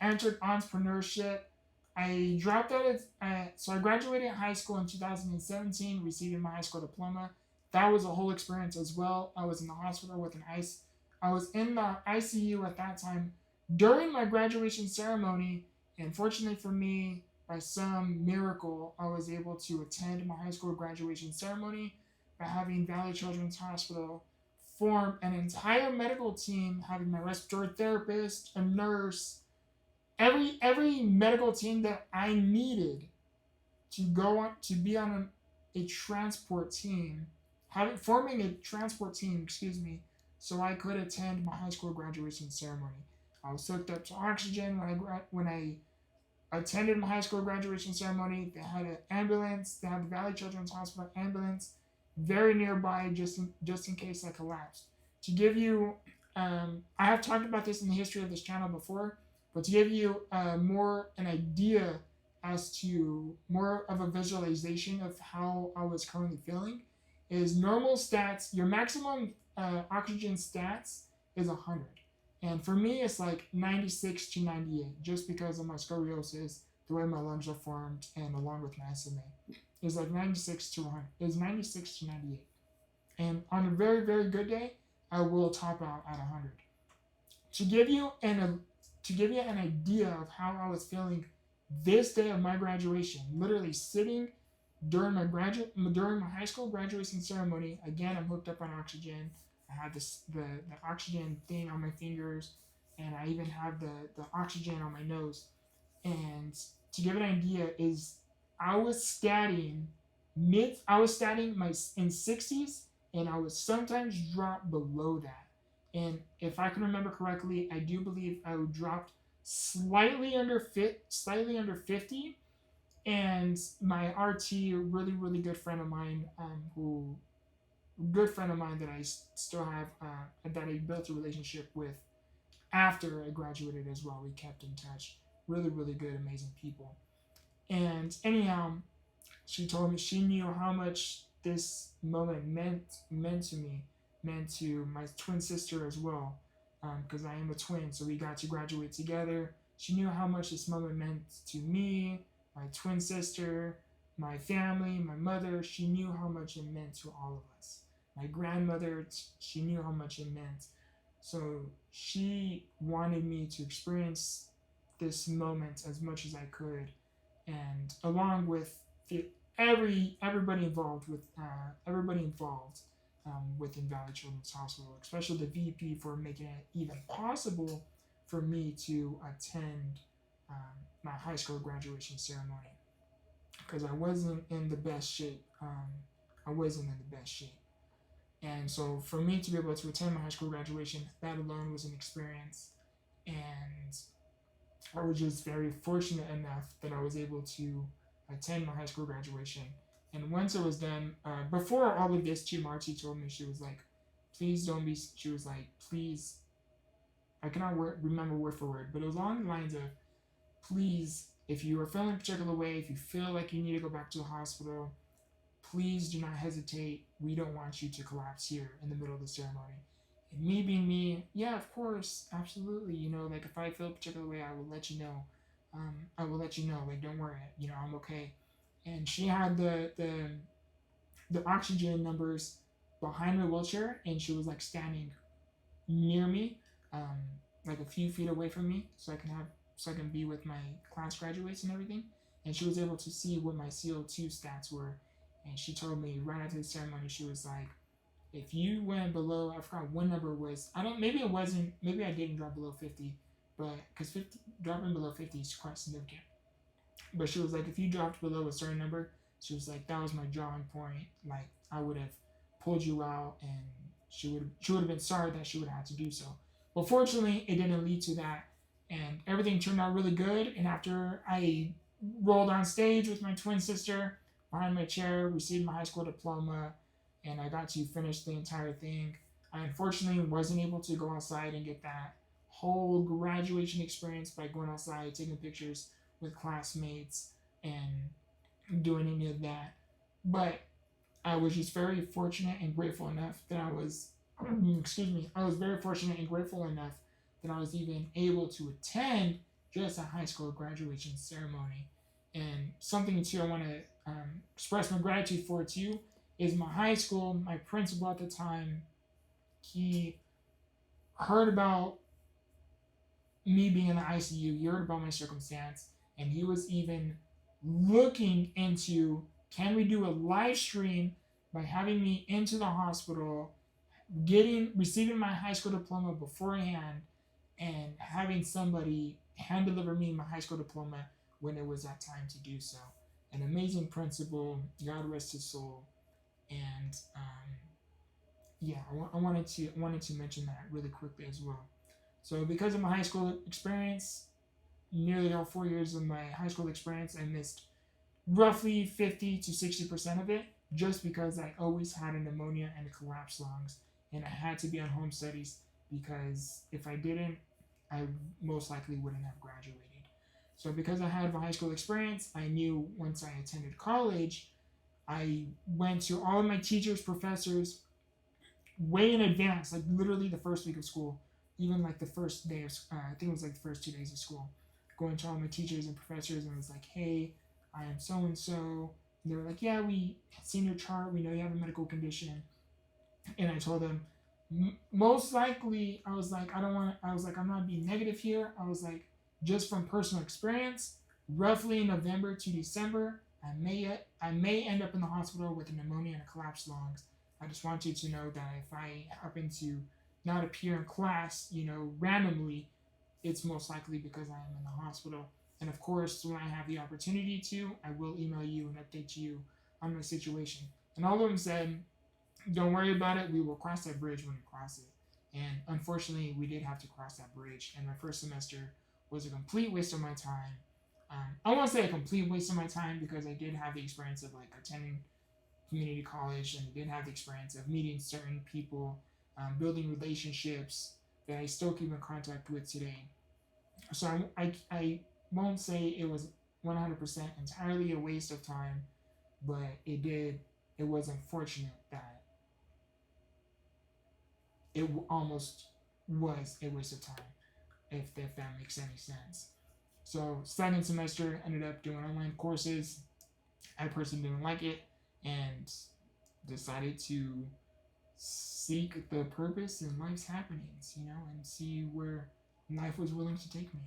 entered entrepreneurship. I dropped out of, so I graduated high school in 2017, receiving my high school diploma. That was a whole experience as well. I was in the hospital with I was in the ICU at that time during my graduation ceremony. And fortunately for me, by some miracle, I was able to attend my high school graduation ceremony by having Valley Children's Hospital form an entire medical team, having my respiratory therapist, a nurse, every medical team that I needed to go on to be on a transport team, having forming a transport team, excuse me, so I could attend my high school graduation ceremony. I was hooked up to oxygen when I attended my high school graduation ceremony. They had an ambulance. They had the Valley Children's Hospital ambulance very nearby, just in case I collapsed. To give you, I have talked about this in the history of this channel before, but to give you more an idea as to more of a visualization of how I was currently feeling, is normal stats. Your maximum oxygen stats is 100. And for me, it's like 96 to 98, just because of my scoliosis, the way my lungs are formed, and along with my SMA. It's like 96 to 100. It's 96 to 98. And on a very, very good day, I will top out at 100. To give you an idea of how I was feeling this day of my graduation, literally sitting during my high school graduation ceremony. Again, I'm hooked up on oxygen. I had the oxygen thing on my fingers, and I even have the oxygen on my nose. And to give an idea, is I was statting my in 60s, and I was sometimes drop below that. And if I can remember correctly, I do believe I dropped slightly under 50. And my RT, a really really good friend of mine, that I still have, that I built a relationship with after I graduated as well. We kept in touch. Really really good, amazing people. And anyhow, she told me she knew how much this moment meant to me, meant to my twin sister as well, because I am a twin, so we got to graduate together. She knew how much this moment meant to me, my twin sister, my family, my mother. She knew how much it meant to all of us. My grandmother, she knew how much it meant. So she wanted me to experience this moment as much as I could, and along with everybody involved within Valley Children's Hospital, especially the VP for making it even possible for me to attend my high school graduation ceremony, because I wasn't in the best shape. I wasn't in the best shape. And so for me to be able to attend my high school graduation, that alone was an experience. And I was just very fortunate enough that I was able to attend my high school graduation. And once it was done, before all of this, too, Marty told me, she was like, please don't be, she was like, please, I cannot remember word for word, but it was along the lines of, please, if you are feeling a particular way, if you feel like you need to go back to the hospital, please do not hesitate. We don't want you to collapse here in the middle of the ceremony. And me being me, yeah, of course, absolutely. Like if I feel a particular way, I will let you know. I will let you know. Like, don't worry. I'm okay. And she had the oxygen numbers behind my wheelchair, and she was like standing near me, um, like a few feet away from me, so I can be with my class graduates and everything. And she was able to see what my CO2 stats were, and she told me right after the ceremony, she was like, if you went below, I forgot what number it was. I don't. Maybe it wasn't. Maybe I didn't drop below 50, but because dropping below 50 is quite significant. But she was like, if you dropped below a certain number, she was like, that was my drawing point. Like I would have pulled you out, and she would have been sorry that she would have had to do so. But fortunately, it didn't lead to that, and everything turned out really good. And after I rolled on stage with my twin sister behind my chair, received my high school diploma, and I got to finish the entire thing. I unfortunately wasn't able to go outside and get that whole graduation experience by going outside, taking pictures with classmates, and doing any of that. But I was just very fortunate and grateful enough that I was, excuse me, I was very fortunate and grateful enough that I was even able to attend just a high school graduation ceremony. And something too I want to express my gratitude for too is my high school, my principal at the time, he heard about me being in the ICU, he heard about my circumstance, and he was even looking into, can we do a live stream by having me into the hospital, receiving my high school diploma beforehand, and having somebody hand deliver me my high school diploma when it was that time to do so. An amazing principal, God rest his soul, and yeah, I wanted to mention that really quickly as well. So because of my high school experience, nearly all 4 years of my high school experience, I missed roughly 50 to 60% of it, just because I always had a pneumonia and a collapsed lungs, and I had to be on home studies because if I didn't, I most likely wouldn't have graduated. So because I had a high school experience, I knew once I attended college, I went to all of my teachers, professors, way in advance, like literally the first week of school, even like the first day of, I think it was like the first 2 days of school, going to all my teachers and professors and was like, hey, I am so and so. And they were like, yeah, we seen your chart, we know you have a medical condition. And I told them, most likely, I was like, I'm not being negative here. I was like, just from personal experience, roughly November to December, I may end up in the hospital with a pneumonia and a collapsed lungs. I just want you to know that if I happen to not appear in class, randomly, it's most likely because I am in the hospital. And of course, when I have the opportunity to, I will email you and update you on my situation. And all of them said, don't worry about it. We will cross that bridge when we cross it. And unfortunately, we did have to cross that bridge. And my first semester was a complete waste of my time. I won't say a complete waste of my time because I did have the experience of like attending community college, and I did have the experience of meeting certain people, building relationships that I still keep in contact with today. So I won't say it was 100% entirely a waste of time, but it was unfortunate that it almost was a waste of time, if that makes any sense. So second semester ended up doing online courses. I personally didn't like it and decided to seek the purpose in life's happenings, and see where life was willing to take me.